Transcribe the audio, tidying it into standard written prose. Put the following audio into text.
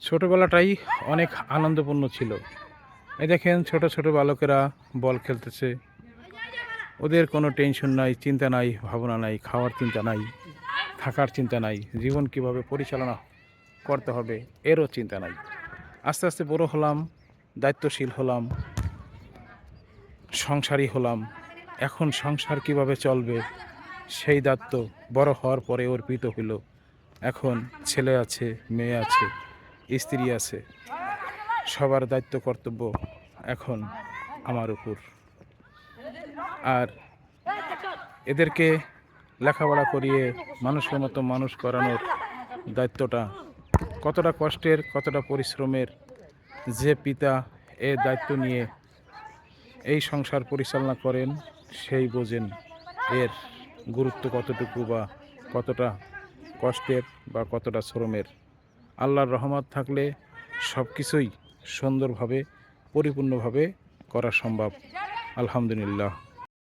ছোটবেলাটাই অনেক আনন্দপূর্ণ ছিল। এই দেখেন ছোট ছোট বালকেরা বল খেলতেছে। ওদের কোনো টেনশন নাই, চিন্তা নাই, ভাবনা নাই, খাওয়ার চিন্তা নাই, থাকার চিন্তা নাই, জীবন কিভাবে পরিচালনা করতে হবে এরও চিন্তা নাই। আস্তে আস্তে বড় হলাম, দায়িত্বশীল হলাম, সংসারী হলাম। এখন সংসার কিভাবে চলবে সেই দায়িত্ব বড় হওয়ার পরে অর্পিত হইল। এখন ছেলে আছে, মেয়ে আছে, স্ত্রী আছে, সবার দায়িত্ব কর্তব্য এখন আমার উপর। আর এদেরকে লেখাপড়া করিয়ে মানুষের মতো মানুষ করানোর দায়িত্বটা কতটা কষ্টের, কতটা পরিশ্রমের। যে পিতা এ দায়িত্ব নিয়ে এই সংসার পরিচালনা করেন সেই বোঝেন এর গুরুত্ব কতটুকু, বা কতটা কষ্টের, বা কতটা শ্রমের। আল্লাহর রহমত থাকলে সব কিছুই সুন্দরভাবে, পরিপূর্ণভাবে করা সম্ভব। আলহামদুলিল্লাহ।